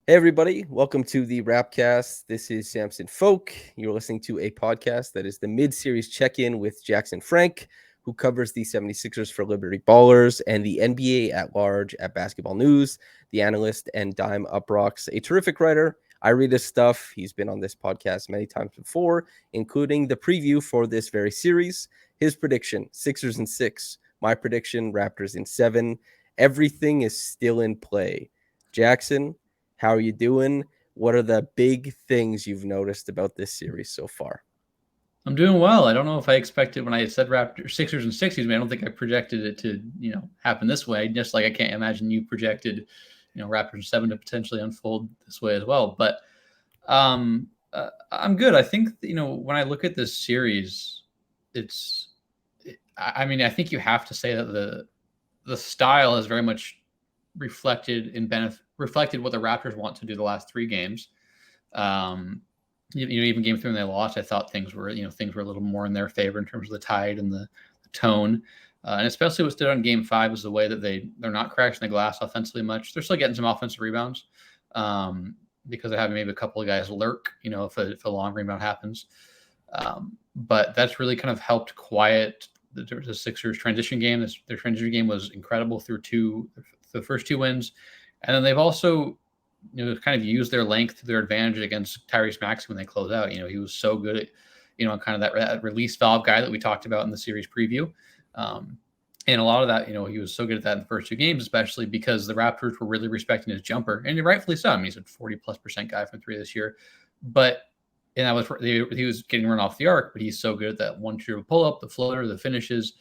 Hey, everybody. Welcome to the Rapcast. This is Samson Folk. You're listening to a podcast that is the mid-series check-in with Jackson Frank, who covers the 76ers for Liberty Ballers and the NBA at large at Basketball News, the analyst and Dime Uprocks, a terrific writer. I read his stuff. He's been on this podcast many times before, including the preview for this very series. His prediction, Sixers in 6. My prediction, Raptors in 7. Everything is still in play. Jackson, how are you doing? What are the big things you've noticed about this series so far? I'm doing well. I don't know if I expected when I said Raptors, Sixers and 60s. I don't think I projected it to, happen this way. Just like I can't imagine you projected, Raptors 7 to potentially unfold this way as well. But I'm good. I think, when I look at this series, I think you have to say that the style has very much reflected what the Raptors want to do the last three games. Even game 3 when they lost, I thought things were a little more in their favor in terms of the tide and the tone. And especially what stood out in game 5 was the way that they're not crashing the glass offensively much. They're still getting some offensive rebounds because they're having maybe a couple of guys lurk, if a long rebound happens. But that's really kind of helped quiet the Sixers transition game. Their transition game was incredible through the first 2 wins. And then they've also kind of use their length to their advantage against Tyrese Maxey when they close out. He was so good at, kind of that release valve guy that we talked about in the series preview. And a lot of that, he was so good at that in the first 2 games, especially because the Raptors were really respecting his jumper, and rightfully so. I mean, he's a 40+% guy from 3 this year, and that was he was getting run off the arc, but he's so good at that 1-2 pull up, the floater, the finishes.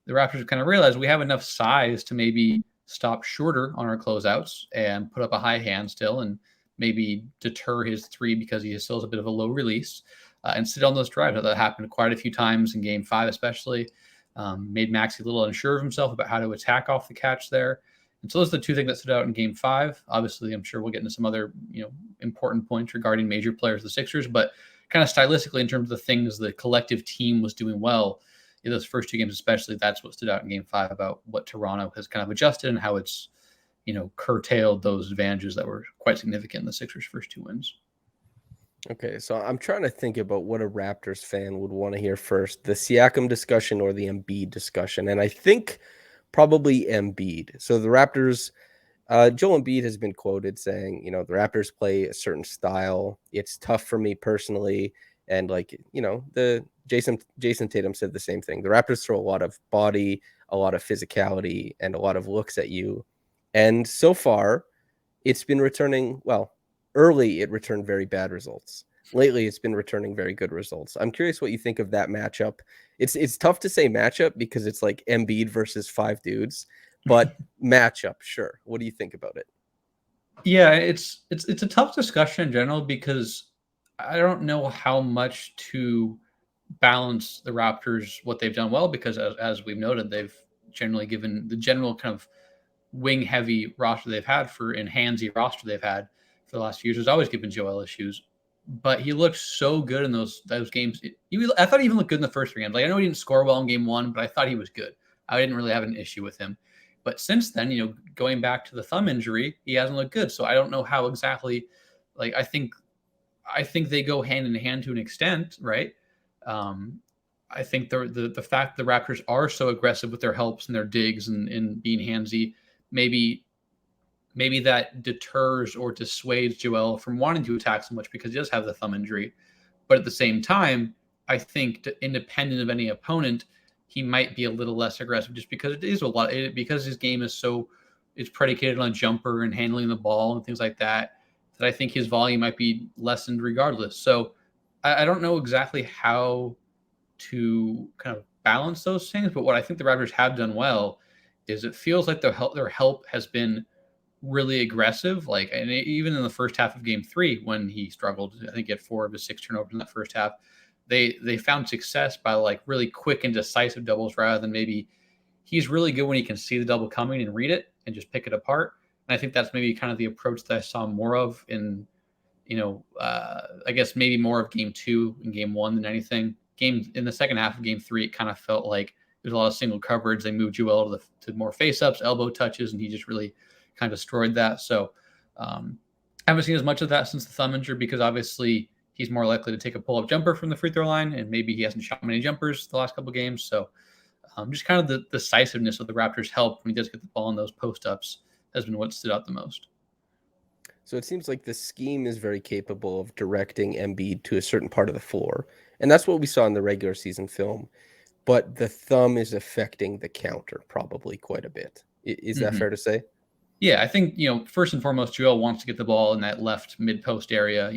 The Raptors kind of realized we have enough size to maybe stop shorter on our closeouts and put up a high hand still and maybe deter his 3 because he still has a bit of a low release and sit on those drives. That happened quite a few times in game 5, especially. Made Maxey a little unsure of himself about how to attack off the catch there. And so those are the 2 things that stood out in game 5. Obviously, I'm sure we'll get into some other, important points regarding major players of the Sixers, but kind of stylistically in terms of the things the collective team was doing well in those first 2 games, especially, that's what stood out in game 5 about what Toronto has kind of adjusted and how it's, curtailed those advantages that were quite significant in the Sixers' first 2 wins. Okay, so I'm trying to think about what a Raptors fan would want to hear first, the Siakam discussion or the Embiid discussion. And I think probably Embiid. So the Raptors, Joel Embiid has been quoted saying, the Raptors play a certain style. It's tough for me personally. And the Jason Tatum said the same thing. The Raptors throw a lot of body, a lot of physicality, and a lot of looks at you. And so far, it's been returning, well, early it returned very bad results. Lately, it's been returning very good results. I'm curious what you think of that matchup. It's tough to say matchup because it's like Embiid versus 5 dudes, but matchup, sure. What do you think about it? Yeah, it's a tough discussion in general because I don't know how much to balance the Raptors, what they've done well, because as we've noted, they've generally given the general kind of wing heavy roster they've had and handsy roster they've had for the last few years has always given Joel issues. But he looked so good in those games. I thought he even looked good in the first 3 games. Like, I know he didn't score well in game 1, but I thought he was good. I didn't really have an issue with him. But since then, going back to the thumb injury, he hasn't looked good. So I don't know how exactly. Like, I think they go hand in hand to an extent, right? I think the fact the Raptors are so aggressive with their helps and their digs and being handsy, maybe that deters or dissuades Joel from wanting to attack so much because he does have the thumb injury. But at the same time, I think independent of any opponent, he might be a little less aggressive just because it is because his game is it's predicated on jumper and handling the ball and things like that, that I think his volume might be lessened regardless. So I don't know exactly how to kind of balance those things, but what I think the Raptors have done well is it feels like their help has been really aggressive. Like, and even in the first half of game 3, when he struggled, I think he had 4 of his 6 turnovers in that first half. They found success by like really quick and decisive doubles rather than maybe he's really good when he can see the double coming and read it and just pick it apart. And I think that's maybe kind of the approach that I saw more of in, I guess maybe more of game 2 and game 1 than anything. In the second half of game 3, it kind of felt like there's a lot of single coverage. They moved Joel to more face ups, elbow touches, and he just really kind of destroyed that. So Haven't seen as much of that since the thumb injury because obviously he's more likely to take a pull-up jumper from the free throw line, and maybe he hasn't shot many jumpers the last couple of games. So just kind of the decisiveness of the Raptors' help when he does get the ball in those post-ups has been what stood out the most. So it seems like the scheme is very capable of directing Embiid to a certain part of the floor. And that's what we saw in the regular season film. But the thumb is affecting the counter probably quite a bit. Is that Mm-hmm. fair to say? Yeah, I think first and foremost, Joel wants to get the ball in that left mid post area.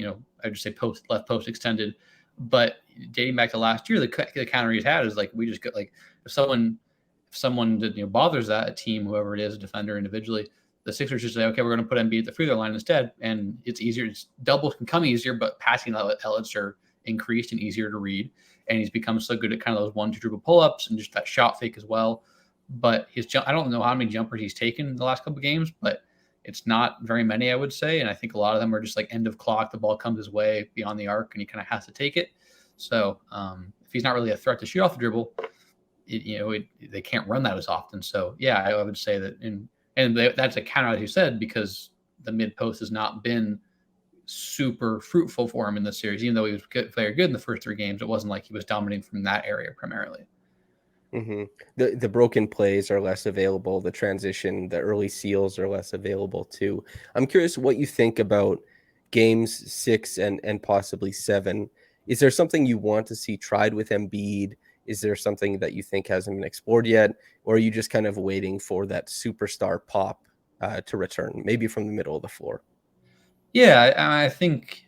I would say left post extended. But dating back to last year, the counter he's had is like we just got like if someone that bothers that a team, whoever it is, a defender individually, the Sixers just say, okay, we're going to put Embiid at the free throw line instead, and it's easier. Doubles can come easier, but passing outlets are increased and easier to read. And he's become so good at kind of those 1-2 dribble pull ups and just that shot fake as well. But I don't know how many jumpers he's taken in the last couple of games, but it's not very many, I would say. And I think a lot of them are just like end of clock. The ball comes his way beyond the arc, and he kind of has to take it. So if he's not really a threat to shoot off the dribble, they can't run that as often. So yeah, I would say that, that's a counter, as you said, because the mid post has not been super fruitful for him in this series. Even though he was very good in the first 3 games, it wasn't like he was dominating from that area primarily. Mm-hmm. The broken plays are less available. The transition, the early seals are less available too. I'm curious what you think about games 6 and possibly 7. Is there something you want to see tried with Embiid? Is there something that you think hasn't been explored yet, or are you just kind of waiting for that superstar pop to return, maybe from the middle of the floor? Yeah, I think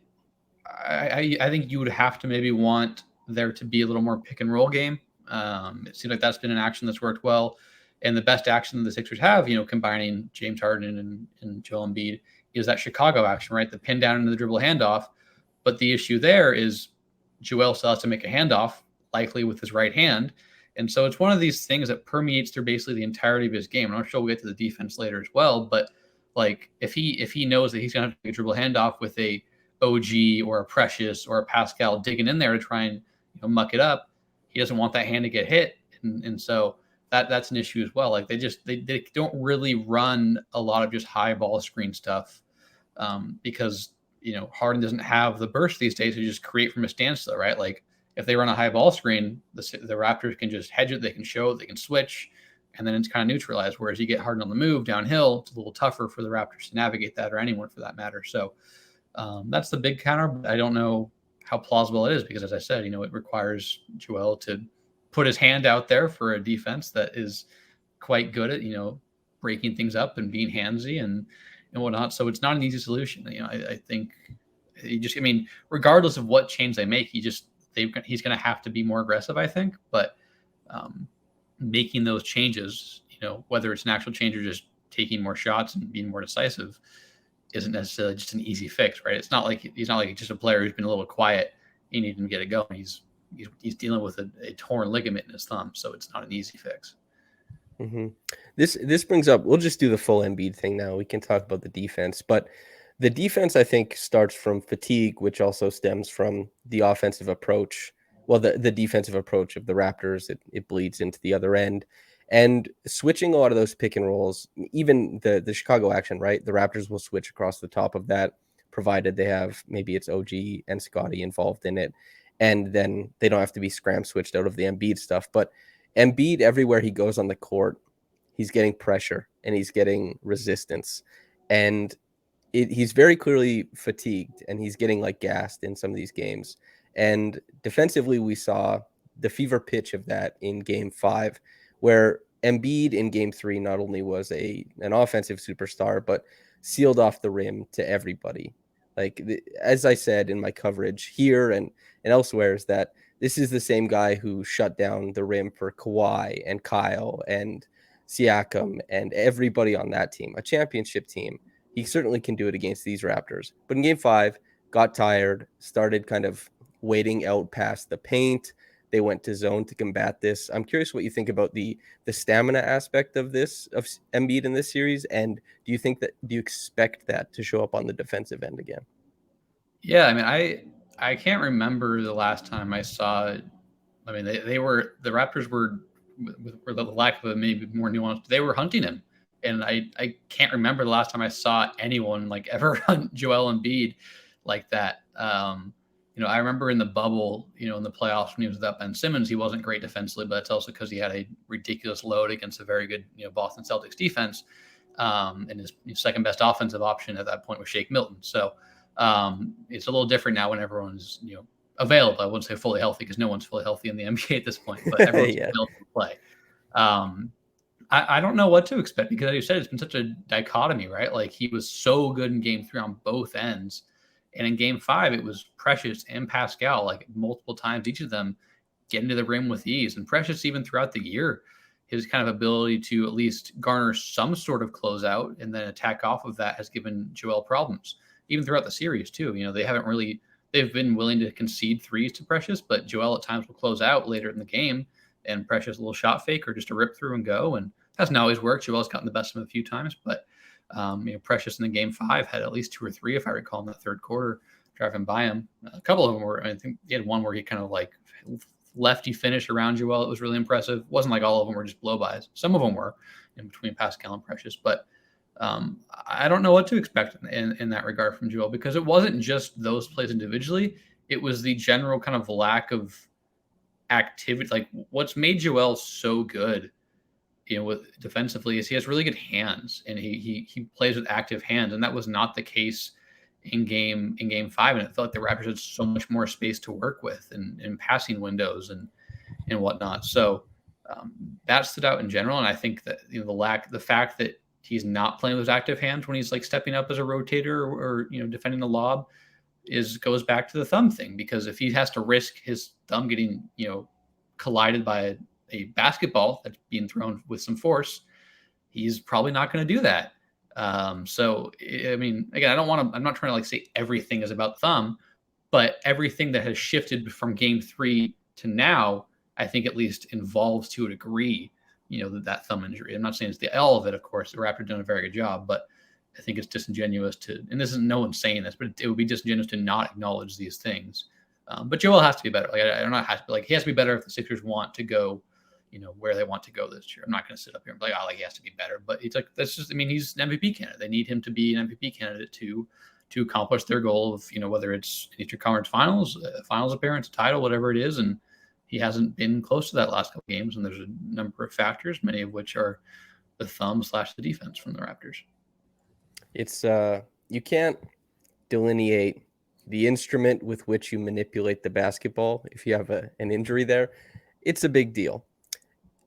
I think you would have to maybe want there to be a little more pick and roll game. It seems like that's been an action that's worked well, and the best action the Sixers have, combining James Harden and Joel Embiid, is that Chicago action, right? The pin down into the dribble handoff. But the issue there is Joel still has to make a handoff, likely with his right hand. And so it's one of these things that permeates through basically the entirety of his game. And I'm sure we'll get to the defense later as well. But like if he knows that he's going to have to make a dribble handoff with a OG or a Precious or a Pascal digging in there to try and muck it up, he doesn't want that hand to get hit. And so that's an issue as well. Like they don't really run a lot of just high ball screen stuff because Harden doesn't have the burst these days to just create from a standstill, right? Like if they run a high ball screen, the Raptors can just hedge it, they can show, they can switch, and then it's kind of neutralized. Whereas you get Harden on the move downhill, it's a little tougher for the Raptors to navigate that, or anyone for that matter. So that's the big counter. But I don't know how plausible it is because, as I said, it requires Joel to put his hand out there for a defense that is quite good at breaking things up and being handsy and whatnot. So it's not an easy solution. I think regardless of what change they make, he's going to have to be more aggressive, I think. But making those changes, whether it's an actual change or just taking more shots and being more decisive, isn't necessarily just an easy fix, right? It's not like he's just a player who's been a little quiet. You need him to get it going. He's dealing with a torn ligament in his thumb, so it's not an easy fix. Mm-hmm. This brings up, we'll just do the full Embiid thing now. We can talk about the defense, but the defense, I think, starts from fatigue, which also stems from the offensive approach. Well, the defensive approach of the Raptors, it bleeds into the other end. And switching a lot of those pick and rolls, even the Chicago action, right? The Raptors will switch across the top of that, provided they have maybe it's OG and Scottie involved in it. And then they don't have to be scram switched out of the Embiid stuff. But Embiid, everywhere he goes on the court, he's getting pressure and he's getting resistance. And he's very clearly fatigued and he's getting like gassed in some of these games. And defensively, we saw the fever pitch of that in game 5, where Embiid in game 3 not only was an offensive superstar, but sealed off the rim to everybody. Like, as I said in my coverage here and elsewhere, is that this is the same guy who shut down the rim for Kawhi and Kyle and Siakam and everybody on that team, a championship team. He certainly can do it against these Raptors. But in game 5, got tired, started kind of waiting out past the paint. They went to zone to combat this. I'm curious what you think about the stamina aspect of this, of Embiid in this series, and do you expect that to show up on the defensive end again? Yeah, I can't remember the last time I saw. I mean, the Raptors were, for the lack of a maybe more nuanced, they were hunting him And I can't remember the last time I saw anyone like ever on Joel Embiid like that. I remember in the bubble, in the playoffs when he was without Ben Simmons, he wasn't great defensively, but it's also because he had a ridiculous load against a very good, Boston Celtics defense. And his second best offensive option at that point was Shake Milton. So it's a little different now when everyone's, available. I wouldn't say fully healthy because no one's fully healthy in the NBA at this point, but everyone's available to play. I don't know what to expect because, as you said, it's been such a dichotomy, right? Like he was so good in game 3 on both ends. And in game 5, it was Precious and Pascal, like multiple times, each of them getting to the rim with ease. And Precious, even throughout the year, his kind of ability to at least garner some sort of closeout and then attack off of that has given Joel problems, even throughout the series, too. They've been willing to concede threes to Precious, but Joel at times will close out later in the game and Precious a little shot fake or just a rip through and go. And hasn't always worked. Joel's gotten the best of him a few times, but Precious in the game 5 had at least 2 or 3, if I recall, in the third quarter, driving by him. A couple of them were, I think he had one where he kind of like lefty finish around Joel. It was really impressive. It wasn't like all of them were just blow-bys. Some of them were in between Pascal and Precious, but I don't know what to expect in that regard from Joel because it wasn't just those plays individually. It was the general kind of lack of activity. Like what's made Joel so good with defensively is he has really good hands and he plays with active hands. And that was not the case in game 5. And it felt like the Raptors had so much more space to work with and passing windows and whatnot. So that stood out in general. And I think that, the fact that he's not playing with active hands when he's like stepping up as a rotator or defending the lob goes back to the thumb thing, because if he has to risk his thumb getting, collided by a basketball that's being thrown with some force, he's probably not going to do that. So, I mean, again, I'm not trying to like say everything is about thumb, but everything that has shifted from game 3 to now, I think at least involves to a degree, that thumb injury. I'm not saying it's all of it, of course. The Raptors done a very good job, but I think it's disingenuous and this is no one saying this, but it would be disingenuous to not acknowledge these things. But Joel has to be better. Like I don't know, he has to be better if the Sixers want to go, where they want to go this year. I'm not going to sit up here and be like, he has to be better. But it's like he's an MVP candidate. They need him to be an MVP candidate to accomplish their goal of, whether it's Eastern Conference Finals, finals appearance, title, whatever it is. And he hasn't been close to that last couple games. And there's a number of factors, many of which are the thumb / the defense from the Raptors. It's you can't delineate the instrument with which you manipulate the basketball. If you have an injury there, it's a big deal.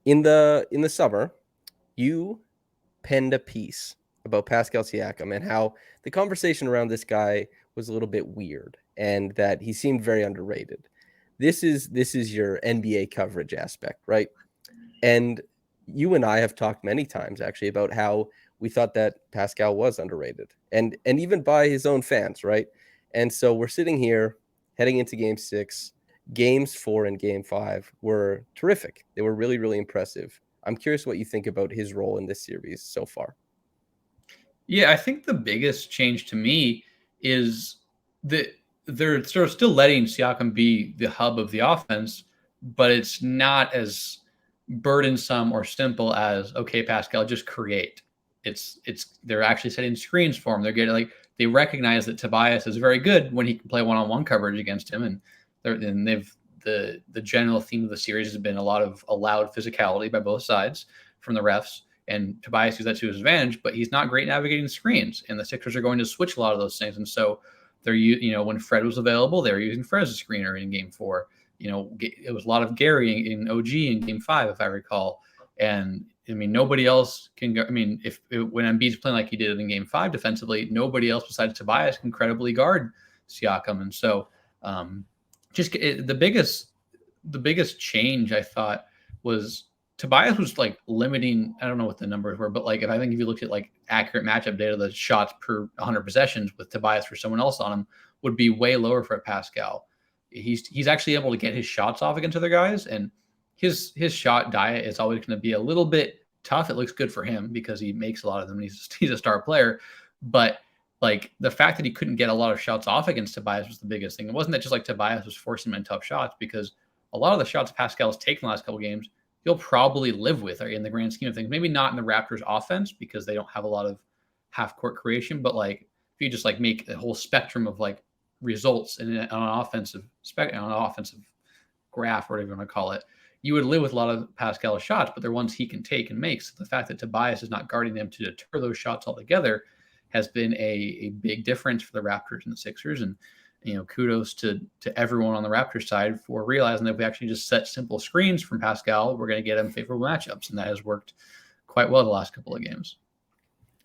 In the summer, you penned a piece about Pascal Siakam and how the conversation around this guy was a little bit weird and that he seemed very underrated. This is your NBA coverage aspect, right? And you and I have talked many times actually about how we thought that Pascal was underrated and even by his own fans, right? And so we're sitting here heading into game 6. Games 4 and game 5 were terrific. They were really, really impressive. I'm curious what you think about his role in this series so far. Yeah, I think the biggest change to me is that they're sort of still letting Siakam be the hub of the offense, but it's not as burdensome or simple as, okay, Pascal, just create. They're actually setting screens for him. They're getting they recognize that Tobias is very good when he can play one-on-one coverage against him, and the general theme of the series has been a lot of allowed physicality by both sides from the refs, and Tobias used that to his advantage, but he's not great navigating screens, and the Sixers are going to switch a lot of those things, and so they're when Fred was available, they were using Fred as a screener in game 4. It was a lot of Gary in OG in game 5, if I recall, and I mean nobody else can go. I mean, when Embiid's playing like he did in game 5 defensively, nobody else besides Tobias can credibly guard Siakam, and so. The biggest change I thought was Tobias was like limiting. I don't know what the numbers were, but if you looked at like accurate matchup data, the shots per 100 possessions with Tobias for someone else on him would be way lower for Pascal. He's actually able to get his shots off against other guys, and his shot diet is always going to be a little bit tough. It looks good for him because he makes a lot of them. He's a star player, but the fact that he couldn't get a lot of shots off against Tobias was the biggest thing. It wasn't that just Tobias was forcing him in tough shots, because a lot of the shots Pascal's taken the last couple games, you'll probably live with in the grand scheme of things. Maybe not in the Raptors offense because they don't have a lot of half court creation, but like if you just like make a whole spectrum of like results on an offensive graph, or whatever you want to call it, you would live with a lot of Pascal's shots, but they're ones he can take and make. So the fact that Tobias is not guarding them to deter those shots altogether has been a big difference for the Raptors and the Sixers. And kudos to everyone on the Raptors side for realizing that if we actually just set simple screens from Pascal, we're going to get him favorable matchups, and that has worked quite well the last couple of games.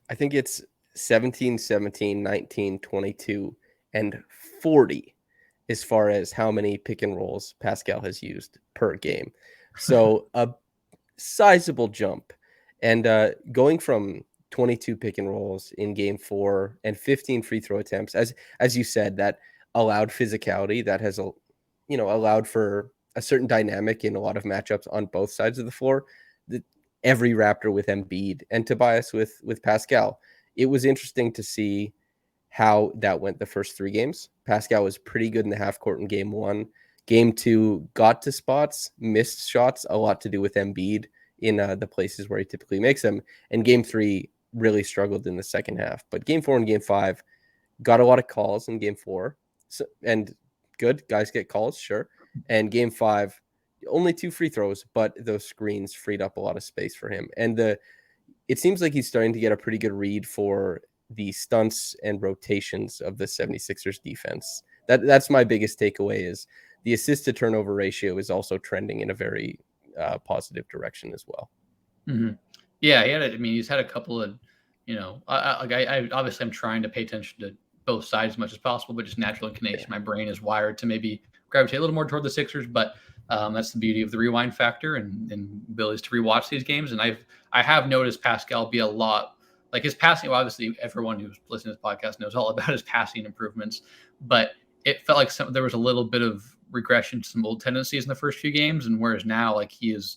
I think it's 17, 17, 19, 22, and 40 as far as how many pick and rolls Pascal has used per game. So a sizable jump. And going from 22 pick and rolls in game 4 and 15 free throw attempts, as you said, that allowed physicality, that has allowed for a certain dynamic in a lot of matchups on both sides of the floor. Every Raptor with Embiid and Tobias with Pascal. It was interesting to see how that went the first 3 games. Pascal was pretty good in the half court in game 1. Game 2 got to spots, missed shots, a lot to do with Embiid in the places where he typically makes them. And game 3 really struggled in the second half. But game 4 and game 5 got a lot of calls in game 4. So, and good, guys get calls, sure. And game 5, only 2 free throws, but those screens freed up a lot of space for him. And it seems like he's starting to get a pretty good read for the stunts and rotations of the 76ers defense. That's my biggest takeaway, is the assist to turnover ratio is also trending in a very positive direction as well. Mm-hmm. Yeah, he's had a couple of, I obviously I'm trying to pay attention to both sides as much as possible, but just natural inclination. My brain is wired to maybe gravitate a little more toward the Sixers, but that's the beauty of the rewind factor and abilities to rewatch these games. And I have noticed Pascal be a lot like his passing. Well, obviously, everyone who's listening to this podcast knows all about his passing improvements, but it felt like there was a little bit of regression to some old tendencies in the first few games, and whereas now, like he did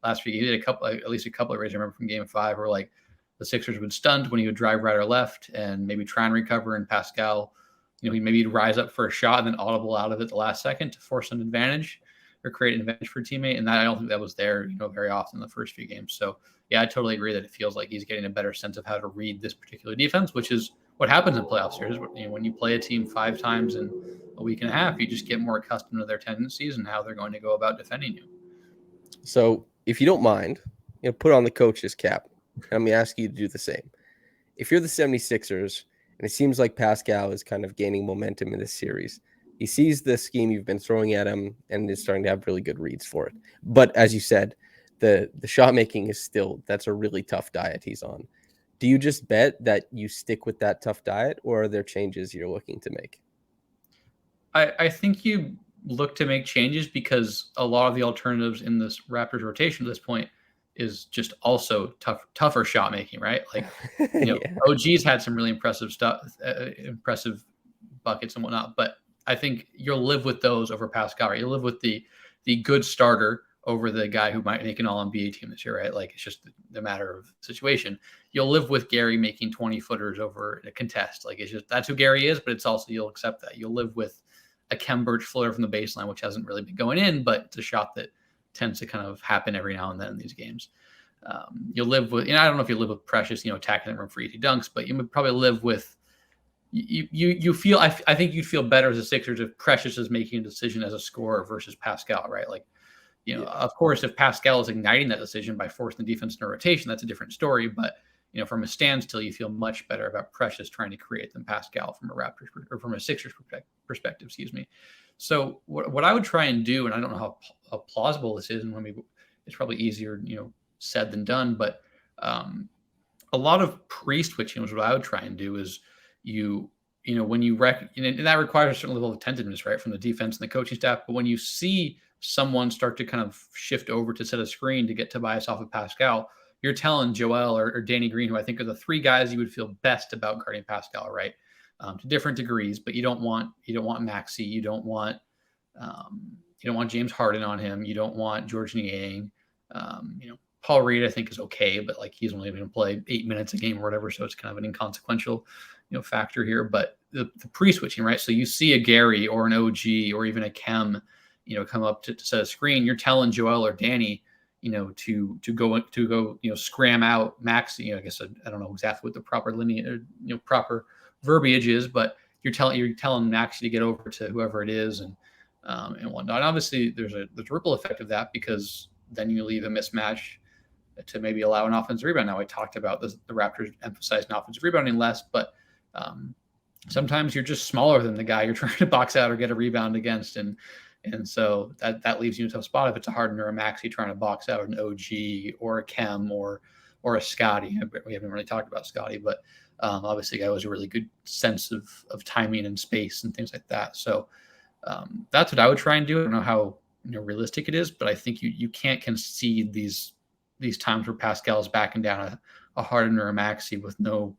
at least a couple of rays. I remember from game 5 where like the Sixers would stunt when he would drive right or left and maybe try and recover, and Pascal, he'd rise up for a shot and then audible out of it the last second to force an advantage or create an advantage for a teammate. And I don't think that was there, very often in the first few games. So yeah, I totally agree that it feels like he's getting a better sense of how to read this particular defense, which is what happens in playoff series. When you play a team 5 times in a week and a half, you just get more accustomed to their tendencies and how they're going to go about defending you. So if you don't mind, put on the coach's cap. Let me ask you to do the same. If you're the 76ers, and it seems like Pascal is kind of gaining momentum in this series, he sees the scheme you've been throwing at him and is starting to have really good reads for it. But as you said, the shot making is that's a really tough diet he's on. Do you just bet that you stick with that tough diet, or are there changes you're looking to make? I think you look to make changes because a lot of the alternatives in this Raptors rotation at this point is just also tougher shot making, right? Like, yeah. OG's had some really impressive stuff, impressive buckets and whatnot, but I think you'll live with those over Pascal, right? You'll live with the good starter over the guy who might make an all-NBA team this year, right? Like, it's just the matter of situation. You'll live with Gary making 20-footers over a contest. Like, it's just, that's who Gary is, but it's also, you'll accept that. You'll live with a Kem Birch floater from the baseline, which hasn't really been going in, but it's a shot that tends to kind of happen every now and then in these games. You'll live with, I don't know if you live with Precious, attacking the rim for easy dunks, but you would probably live with, you feel, I think you'd feel better as a Sixers if Precious is making a decision as a scorer versus Pascal, right? Like, of course, if Pascal is igniting that decision by forcing the defense into rotation, that's a different story. But, from a standstill, you feel much better about Precious trying to create than Pascal from a Raptors or from a Sixers perspective, excuse me. So what I would try and do, and I don't know how plausible this is, and it's probably easier, said than done, but a lot of pre-switching was what I would try and do is when you and that requires a certain level of attentiveness, right, from the defense and the coaching staff. But when you see someone start to kind of shift over to set a screen to get Tobias off of Pascal, you're telling Joel or Danny Green, who I think are the 3 guys you would feel best about guarding Pascal, right? To different degrees, but you don't want Maxey, you don't want James Harden on him, you don't want George Niang, Paul Reed I think is okay, but like he's only going to play 8 minutes a game or whatever, so it's kind of an inconsequential factor here. But the pre-switching, right? So you see a Gary or an OG or even a Kem, come up to set a screen, you're telling Joel or Danny, to go scram out Maxi. I guess I don't know exactly what the proper linear proper verbiage is, but you're telling Maxi to get over to whoever it is and whatnot. And obviously, there's a ripple effect of that, because then you leave a mismatch to maybe allow an offensive rebound. Now, I talked about the Raptors emphasizing offensive rebounding less, but sometimes you're just smaller than the guy you're trying to box out or get a rebound against, and so that leaves you in a tough spot if it's a Harden or a Maxi trying to box out an OG or a Chem or a Scottie. We haven't really talked about Scottie, but obviously, the guy has a really good sense of timing and space and things like that. So that's what I would try and do. I don't know how realistic it is, but I think you can't concede these times where Pascal is backing down a Harden or a Maxi with no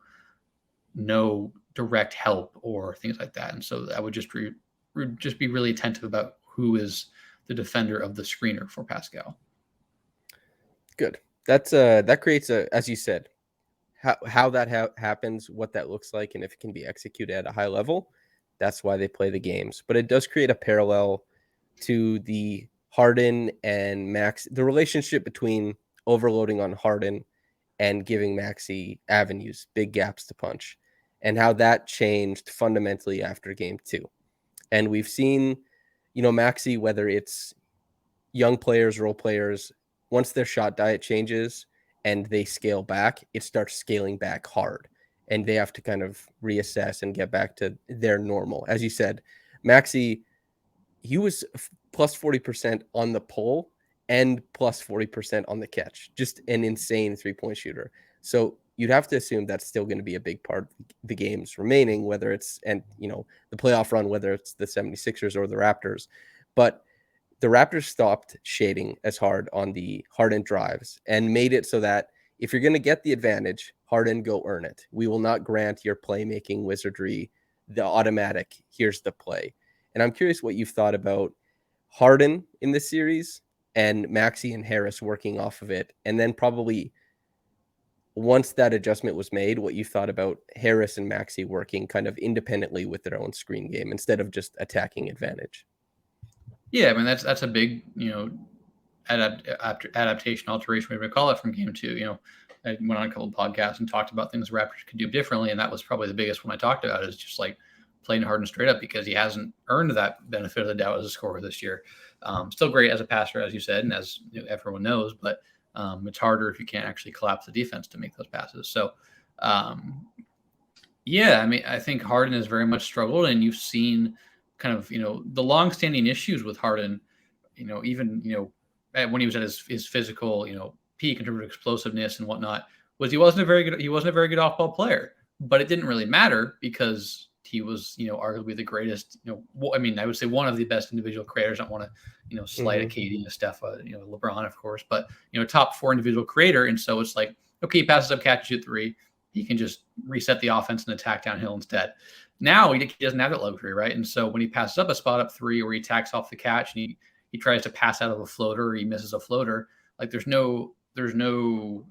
direct help or things like that. And so I would just be really attentive about who is the defender of the screener for Pascal. Good. That creates as you said, how that happens, what that looks like, and if it can be executed at a high level. That's why they play the games. But it does create a parallel to the Harden and Max, the relationship between overloading on Harden and giving Maxi avenues, big gaps to punch, and how that changed fundamentally after game 2. And we've seen, Maxi, whether it's young players, role players, once their shot diet changes and they scale back, it starts scaling back hard. And they have to kind of reassess and get back to their normal. As you said, Maxi, he was plus 40% on the pull and plus 40% on the catch. Just an insane three-point shooter. So you'd have to assume that's still going to be a big part of the games remaining, whether it's, the playoff run, whether it's the 76ers or the Raptors. But the Raptors stopped shading as hard on the Harden drives and made it so that if you're going to get the advantage, Harden, go earn it. We will not grant your playmaking wizardry the automatic, here's the play. And I'm curious what you've thought about Harden in this series and Maxi and Harris working off of it. And then probably once that adjustment was made, what you thought about Harris and Maxi working kind of independently with their own screen game instead of just attacking advantage. Yeah, I mean, that's a big, adaptation, alteration, whatever you call it, from game 2. I went on a couple of podcasts and talked about things the Raptors could do differently, and that was probably the biggest one I talked about, is just like playing Harden straight up, because he hasn't earned that benefit of the doubt as a scorer this year. Still great as a passer, as you said, and as everyone knows, but it's harder if you can't actually collapse the defense to make those passes. So, yeah, I mean, I think Harden has very much struggled, and you've seen kind of, the longstanding issues with Harden, even, when he was at his physical, peak in terms of explosiveness and whatnot, was he wasn't a very good off-ball player. But it didn't really matter, because he was, arguably the greatest, I would say one of the best individual creators. I don't want to, slight a KD and a Steph, LeBron, of course, but, top 4 individual creator. And so it's like, okay, he passes up, catches at 3. He can just reset the offense and attack downhill instead. Now he doesn't have that luxury, right? And so when he passes up a spot up 3, or he attacks off the catch and he tries to pass out of a floater, or he misses a floater, like there's no,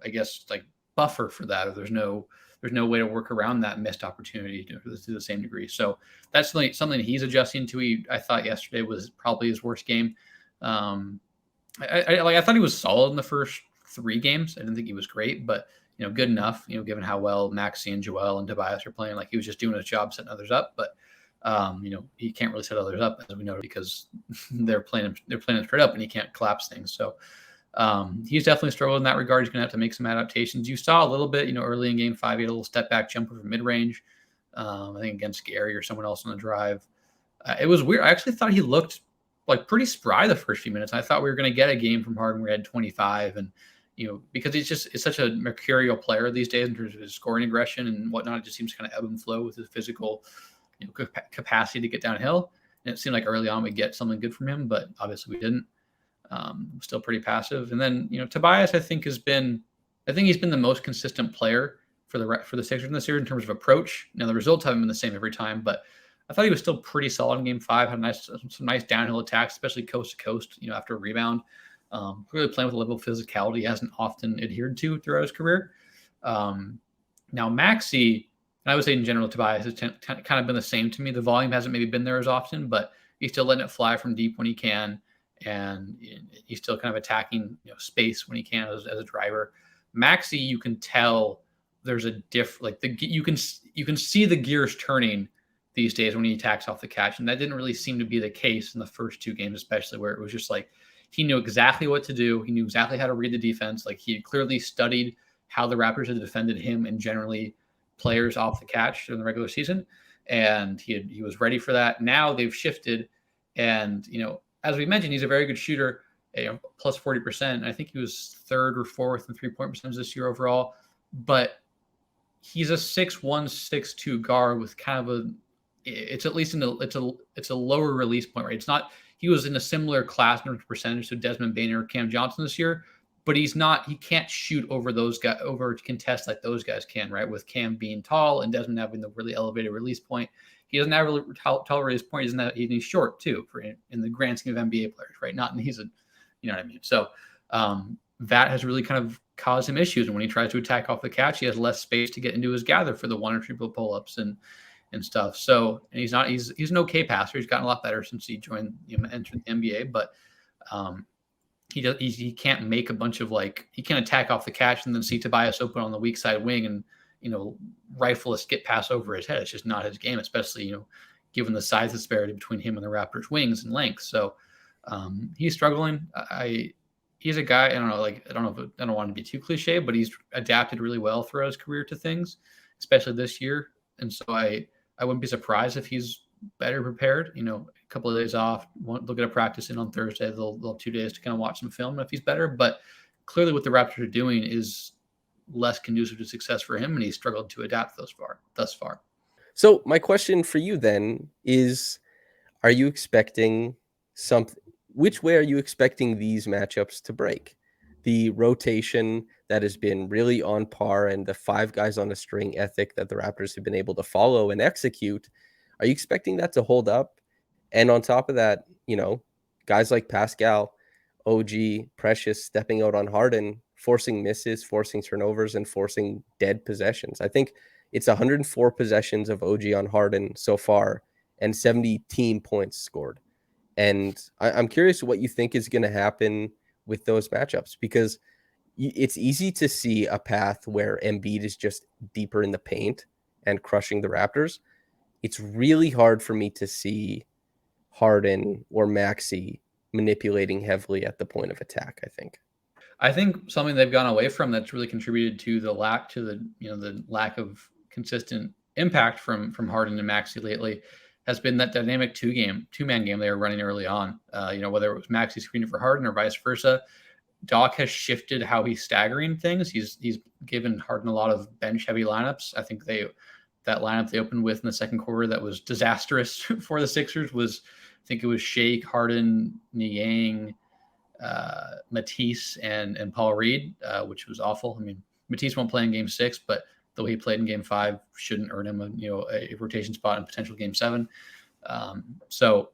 I guess, like buffer for that, or there's no way to work around that missed opportunity to the same degree. So that's something he's adjusting to. I thought yesterday was probably his worst game. I thought he was solid in the first 3 games. I didn't think he was great, but good enough, given how well Maxi and Joel and Tobias are playing. Like, he was just doing his job setting others up, but he can't really set others up, as we know, because they're playing him straight up, and he can't collapse things. So he's definitely struggled in that regard. He's going to have to make some adaptations. You saw a little bit, early in game 5, he had a little step back jumper from mid-range, I think against Gary or someone else on the drive. It was weird. I actually thought he looked like pretty spry the first few minutes. I thought we were going to get a game from Harden where he had 25, and because it's such a mercurial player these days in terms of his scoring aggression and whatnot. It just seems to kind of ebb and flow with his physical capacity to get downhill. And it seemed like early on we'd get something good from him, but obviously we didn't. Still pretty passive. And then, Tobias, I think he's been the most consistent player for the Sixers in the series in terms of approach. Now, the results haven't been the same every time, but I thought he was still pretty solid in game 5, had some nice downhill attacks, especially coast to coast, after a rebound. Really playing with a level of physicality he hasn't often adhered to throughout his career. Now, Maxi, and I would say in general, Tobias has kind of been the same to me. The volume hasn't maybe been there as often, but he's still letting it fly from deep when he can. and he's still kind of attacking space when he can as a driver. Maxey, you can tell there's a like you can see the gears turning these days when he attacks off the catch, and that didn't really seem to be the case in the first two games, especially where it was just like he knew exactly what to do. He knew exactly how to read the defense. Like he had clearly studied how the Raptors had defended him and generally players off the catch in the regular season, and he was ready for that. Now they've shifted, and as we mentioned, he's a very good shooter, plus 40%. I think he was third or fourth in 3-point percentage this year overall, but he's a 6'1", 6'2" guard with kind of it's at least it's a lower release point, right? It's not, he was in a similar class in terms of percentage to Desmond Bane or Cam Johnson this year, but he can't shoot over those guys, over contest like those guys can, right? With Cam being tall and Desmond having the really elevated release point. He doesn't have a really tall release point. He's short too, in the grand scheme of NBA players, right? Not, and he's a, you know what I mean? So that has really kind of caused him issues. And when he tries to attack off the catch, he has less space to get into his gather for the one or triple pull-ups and stuff. So, and he's an okay passer. He's gotten a lot better since he entered the NBA, but he can't make a bunch of he can't attack off the catch and then see Tobias open on the weak side wing and rifle a skip pass over his head. It's just not his game, especially given the size disparity between him and the Raptors' wings and length. So he's struggling. He's a guy, I don't know, I don't want to be too cliche, but he's adapted really well throughout his career to things, especially this year. And so I wouldn't be surprised if he's better prepared. A couple of days off, look at a practice in on Thursday. They'll have 2 days to kind of watch some film if he's better. But clearly, what the Raptors are doing is less conducive to success for him, and he's struggled to adapt thus far. So my question for you then is: are you expecting something? Which way are you expecting these matchups to break? The rotation that has been really on par and the 5 guys on a string ethic that the Raptors have been able to follow and execute, are you expecting that to hold up? And on top of that, guys like Pascal, OG, Precious stepping out on Harden, forcing misses, forcing turnovers, and forcing dead possessions. I think it's 104 possessions of OG on Harden so far and 70 team points scored. And I'm curious what you think is going to happen with those matchups, because it's easy to see a path where Embiid is just deeper in the paint and crushing the Raptors. It's really hard for me to see Harden or Maxey manipulating heavily at the point of attack, I think something they've gone away from that's really contributed to the lack of consistent impact from Harden and Maxey lately has been that dynamic two-man game they were running early on. Whether it was Maxey screening for Harden or vice versa, Doc has shifted how he's staggering things. He's given Harden a lot of bench-heavy lineups. I think that lineup they opened with in the second quarter that was disastrous for the Sixers was, I think it was Shake, Harden, Niang, Matisse, and Paul Reed, which was awful. I mean, Matisse won't play in Game 6, but the way he played in Game 5 shouldn't earn him a rotation spot in potential Game 7. So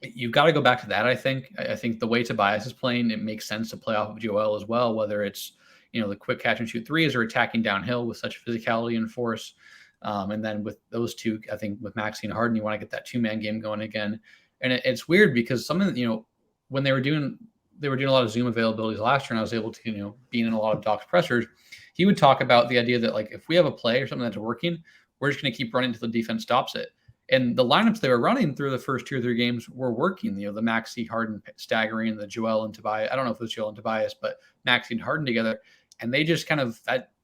you've got to go back to that. I think the way Tobias is playing, it makes sense to play off of Joel as well, whether it's the quick catch and shoot threes or attacking downhill with such physicality and force. And then with those two, I think with Maxey and Harden, you want to get that 2-man game going again. And it's weird because some of the, when they were doing a lot of Zoom availabilities last year, and I was able to, be in a lot of Doc's pressers, he would talk about the idea that if we have a play or something that's working, we're just going to keep running until the defense stops it. And the lineups they were running through the first 2 or 3 games were working. The Maxey, Harden staggering, the Joel and Tobias. I don't know if it was Joel and Tobias, but Maxey and Harden together, and they just kind of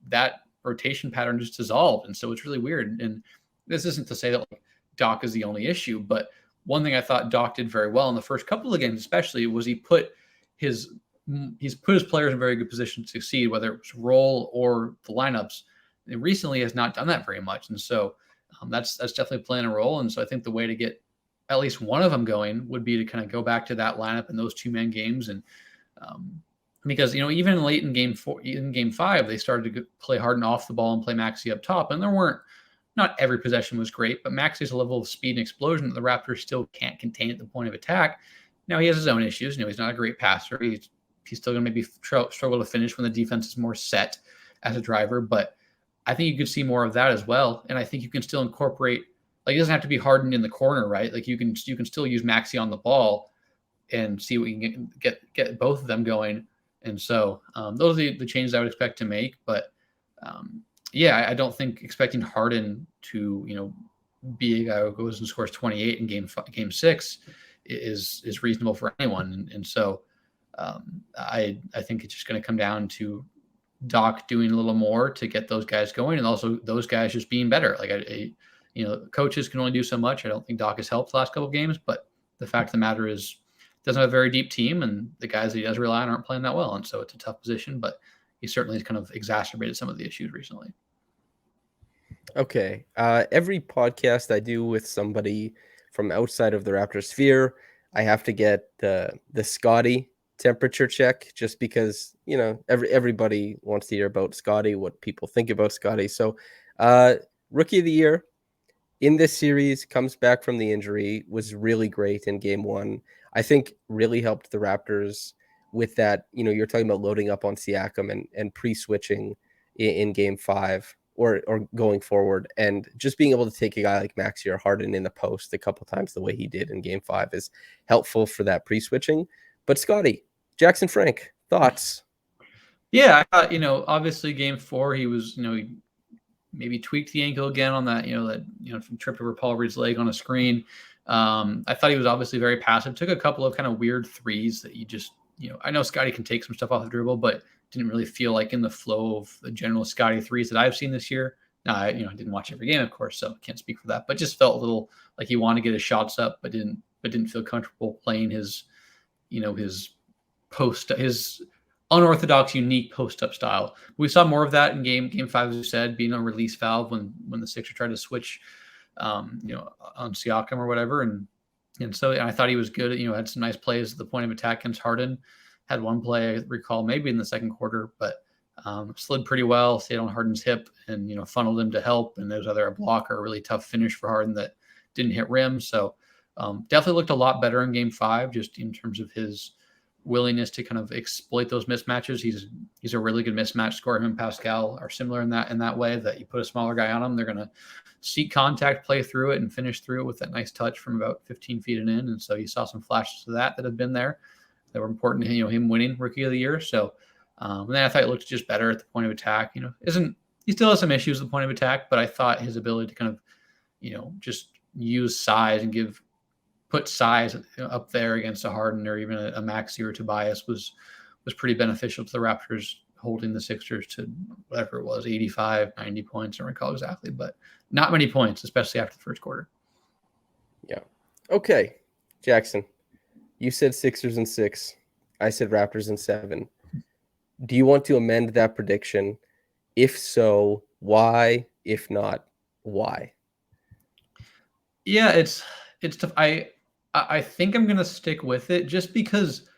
that rotation pattern just dissolved. And so it's really weird. And this isn't to say that Doc is the only issue, but one thing I thought Doc did very well in the first couple of games, especially, was he's put his players in very good position to succeed, whether it's role or the lineups. And recently has not done that very much. And so that's definitely playing a role. And so I think the way to get at least one of them going would be to kind of go back to that lineup in those 2-man games. And because, even late in Game 5, they started to play Harden off the ball and play Maxey up top. And not every possession was great, but Maxey's a level of speed and explosion that the Raptors still can't contain at the point of attack. Now he has his own issues. He's not a great passer. He's still going to maybe struggle to finish when the defense is more set as a driver. But I think you could see more of that as well. And I think you can still incorporate, it doesn't have to be Harden in the corner, right? You can still use Maxey on the ball, and see what you can get both of them going. And so those are the changes I would expect to make. But yeah, I don't think expecting Harden to be a guy who goes and scores 28 in game 6 is reasonable for anyone. And so I think it's just going to come down to Doc doing a little more to get those guys going, and also those guys just being better. Like coaches can only do so much. I don't think Doc has helped the last couple of games, but the fact of the matter is, doesn't have a very deep team, and the guys that he does rely on aren't playing that well, and so it's a tough position. But he certainly has kind of exacerbated some of the issues recently. Okay. Every podcast I do with somebody from outside of the Raptors sphere, I have to get the Scottie temperature check, just because everybody wants to hear about Scottie, what people think about Scottie. So rookie of the year in this series, comes back from the injury, was really great in game 1. I think really helped the Raptors with that. You're talking about loading up on Siakam and pre-switching in game 5 or going forward, and just being able to take a guy like Maxey or Harden in the post a couple times the way he did in game 5 is helpful for that pre-switching. But Scottie, Jackson Frank, thoughts? Yeah, I thought, obviously game 4, he was, he maybe tweaked the ankle again on that, tripped over Paul Reed's leg on a screen. I thought he was obviously very passive. Took a couple of kind of weird threes that you just, I know Scottie can take some stuff off the dribble, but didn't really feel like in the flow of the general Scottie threes that I've seen this year. Now, I didn't watch every game, of course, so can't speak for that, but just felt a little like he wanted to get his shots up, but didn't feel comfortable playing his unorthodox, unique post-up style. We saw more of that in game 5, as you said, being a release valve when the Sixers tried to switch, on Siakam or whatever. And so I thought he was good. Had some nice plays at the point of attack against Harden. Had one play I recall maybe in the second quarter, but slid pretty well, stayed on Harden's hip and, funneled him to help. And there's a blocker, a really tough finish for Harden that didn't hit rim. So definitely looked a lot better in game 5, just in terms of his willingness to kind of exploit those mismatches. He's a really good mismatch scorer. Him and Pascal are similar in that way, that you put a smaller guy on him, they're going to seek contact, play through it, and finish through it with that nice touch from about 15 feet and in. And so you saw some flashes of that have been there that were important to him winning Rookie of the Year. So and then I thought it looked just better at the point of attack. He still has some issues at the point of attack, but I thought his ability to kind of just use size and put size up there against a Harden or even a Maxey or Tobias was pretty beneficial to the Raptors, holding the Sixers to whatever it was, 85, 90 points. I don't recall exactly, but not many points, especially after the first quarter. Yeah. Okay, Jackson, you said Sixers in 6. I said Raptors in 7. Do you want to amend that prediction? If so, why? If not, why? Yeah, it's tough. I think I'm going to stick with it just because,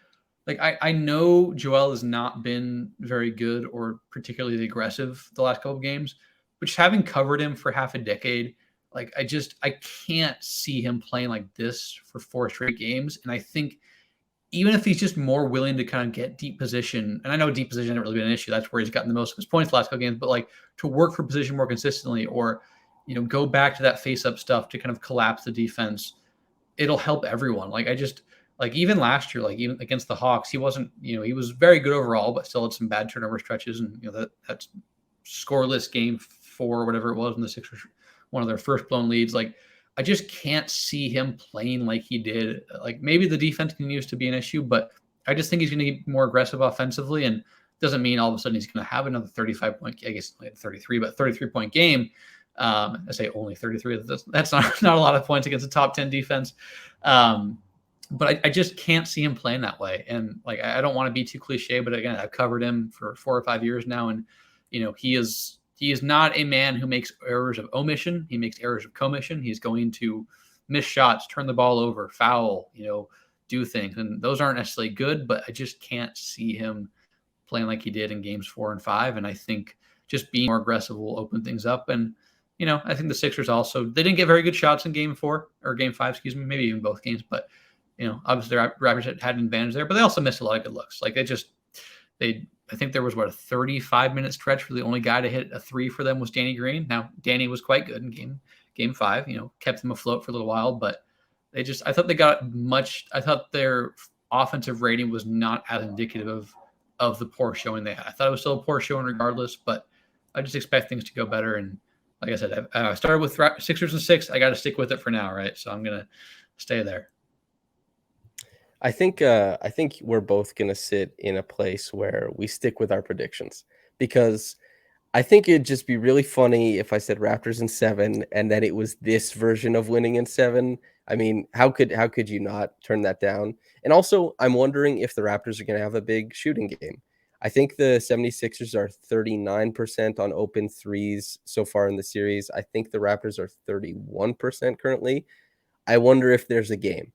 I know Joel has not been very good or particularly aggressive the last couple of games, but just having covered him for half a decade, I can't see him playing like this for 4 straight games. And I think even if he's just more willing to kind of get deep position, and I know deep position hasn't really been an issue, that's where he's gotten the most of his points the last couple games, but to work for position more consistently, or go back to that face-up stuff to kind of collapse the defense, it'll help everyone. Even last year, even against the Hawks, he wasn't, he was very good overall, but still had some bad turnover stretches. And, that's scoreless game 4, or whatever it was, when the Sixers, one of their first blown leads. I just can't see him playing like he did. Maybe the defense continues to be an issue, but I just think he's going to be more aggressive offensively. And doesn't mean all of a sudden he's going to have another 35 point, I guess 33, but 33-point game. I say only 33. That's not a lot of points against a top 10 defense. But I just can't see him playing that way. And I don't want to be too cliche, but again, I've covered him for 4 or 5 years now. And, he is not a man who makes errors of omission. He makes errors of commission. He's going to miss shots, turn the ball over, foul, do things. And those aren't necessarily good, but I just can't see him playing like he did in games 4 and 5. And I think just being more aggressive will open things up. And, I think the Sixers also, they didn't get very good shots in game 4 or game 5, excuse me, maybe even both games. But, obviously the Raptors had an advantage there, but they also missed a lot of good looks. I think there was a 35-minute stretch where the only guy to hit a 3 for them was Danny Green. Now, Danny was quite good in game 5, kept them afloat for a little while, but I thought they got much. I thought their offensive rating was not as indicative of the poor showing they had. I thought it was still a poor showing regardless, but I just expect things to go better. And like I said, I started with Sixers and 6. I got to stick with it for now, right? So I'm gonna stay there. I think we're both gonna sit in a place where we stick with our predictions, because I think it'd just be really funny if I said Raptors in 7 and then it was this version of winning in 7. I mean, how could you not turn that down? And also, I'm wondering if the Raptors are going to have a big shooting game. I think the 76ers are 39% on open threes so far in the series. I think the Raptors are 31% currently. I wonder if there's a game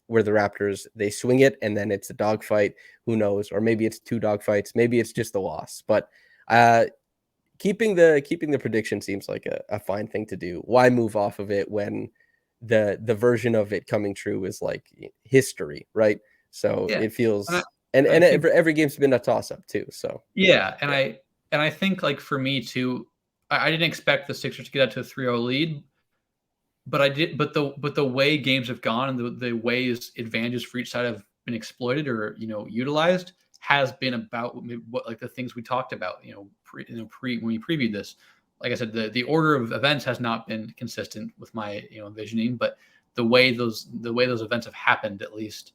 where the Raptors, they swing it and then it's a dogfight. Who knows? Or maybe it's 2 dogfights. Maybe it's just a loss. But keeping the prediction seems like a fine thing to do. Why move off of it when the version of it coming true is like history, right? So Yeah, it feels, and I and think every game's been a toss up too. So yeah, and I think like for me too, I didn't expect the Sixers to get out to a 3-0 lead, but I did. But the way games have gone and the ways advantages for each side have been exploited or utilized has been about what like the things we talked about. Pre when we previewed this, like I said, the order of events has not been consistent with my envisioning, but the way those events have happened, at least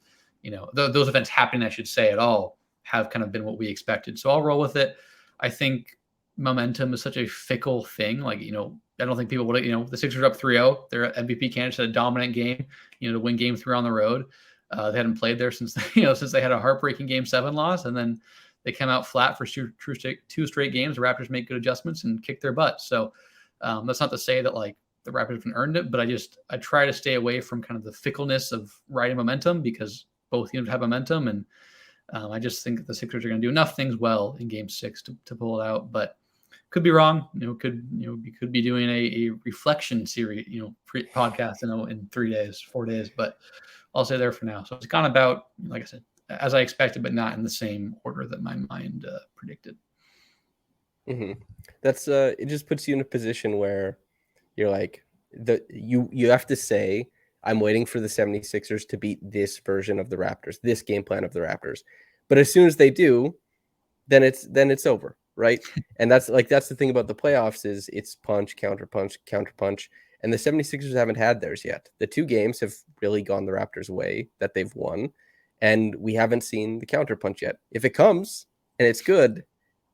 those events happening, I should say, at all, have kind of been what we expected. So I'll roll with it. I think momentum is such a fickle thing. Like, I don't think people would, the Sixers are up 3-0. They're MVP candidates, had a dominant game, to win game 3 on the road. They hadn't played there since, since they had a heartbreaking game 7 loss. And then they came out flat for 2 straight games. The Raptors make good adjustments and kick their butt. So that's not to say that like the Raptors haven't earned it, but I try to stay away from kind of the fickleness of riding momentum because both teams have momentum. And I just think that the Sixers are going to do enough things well in game 6 to pull it out, but could be wrong. We could be doing a reflection series, podcast in 3 days, 4 days, but I'll say there for now. So it's gone about, like I said, as I expected, but not in the same order that my mind predicted. Mm-hmm. That's it just puts you in a position where you're like you have to say, I'm waiting for the 76ers to beat this version of the Raptors, this game plan of the Raptors. But as soon as they do, then it's over, right? And that's the thing about the playoffs is it's punch, counter punch, counter punch. And the 76ers haven't had theirs yet. The 2 games have really gone the Raptors' way that they've won. And we haven't seen the counter punch yet. If it comes and it's good,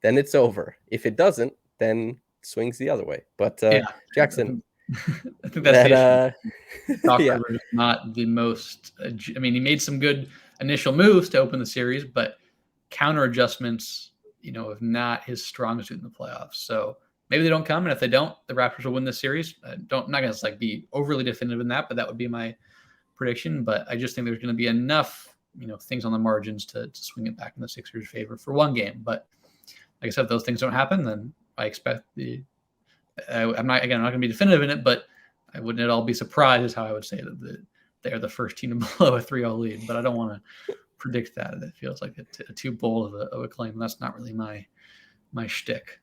then it's over. If it doesn't, then it swings the other way. But Jackson, I think that's the issue. Doc yeah. Rivers is not the most. I mean, he made some good initial moves to open the series, but counter adjustments, have not his strong suit in the playoffs. So maybe they don't come, and if they don't, the Raptors will win this series. I'm not going to like be overly definitive in that, but that would be my prediction. But I just think there's going to be enough, things on the margins to swing it back in the Sixers' favor for one game. But like I said, if those things don't happen, then I expect I'm not going to be definitive in it, but I wouldn't at all be surprised is how I would say that they're the first team to blow a 3-0 lead. But I don't want to predict that. It feels like a too bold of a claim. That's not really my shtick.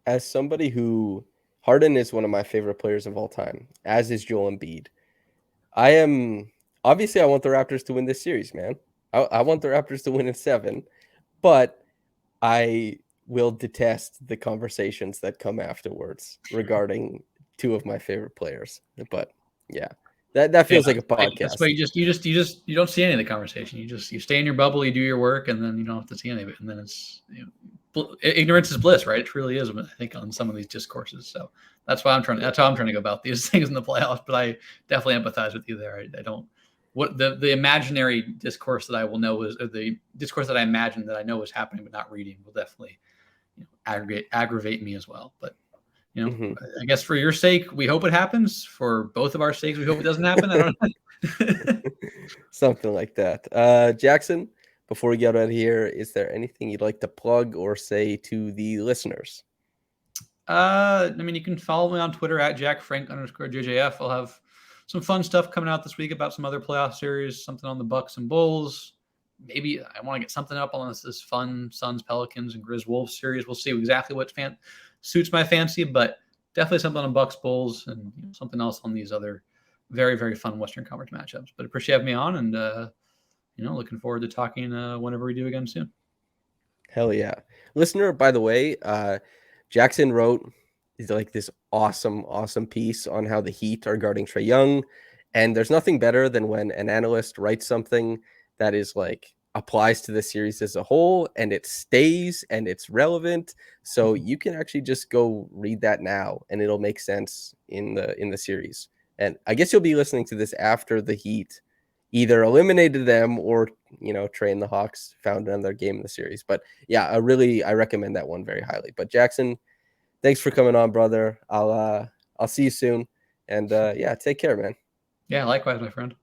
As somebody who Harden is one of my favorite players of all time, as is Joel Embiid. I want the Raptors to win this series, man. I want the Raptors to win in 7, but I will detest the conversations that come afterwards regarding 2 of my favorite players. But yeah, that feels like a podcast. That's why you don't see any of the conversation. You stay in your bubble, you do your work, and then you don't have to see any of it. And then it's ignorance is bliss, right? It really is. I think on some of these discourses. So that's how I'm trying to go about these things in the playoffs. But I definitely empathize with you there. I don't. What the imaginary discourse that I will know is, or the discourse that I imagine that I know is happening but not reading, will definitely aggravate me as well. But I guess for your sake, we hope it happens. For both of our sakes, we hope it doesn't happen. I don't know. Something like that. Jackson, before we get out of here, is there anything you'd like to plug or say to the listeners? I mean, you can follow me on Twitter at JackFrank_JJF. I'll have some fun stuff coming out this week about some other playoff series, something on the Bucks and Bulls. Maybe I want to get something up on this fun Suns, Pelicans, and Grizz Wolves series. We'll see exactly what suits my fancy, but definitely something on Bucks, Bulls, and something else on these other very, very fun Western Conference matchups. But appreciate having me on, and looking forward to talking whenever we do again soon. Hell yeah. Listener, by the way, Jackson wrote like this awesome piece on how the Heat are guarding Trae Young. And there's nothing better than when an analyst writes something that is like applies to the series as a whole and it stays and it's relevant. So you can actually just go read that now and it'll make sense in the series. And I guess you'll be listening to this after the Heat either eliminated them or Trae and the Hawks found another game in the series. But yeah, I recommend that one very highly. But Jackson, thanks for coming on, brother. I'll see you soon. And yeah, take care, man. Yeah, likewise, my friend.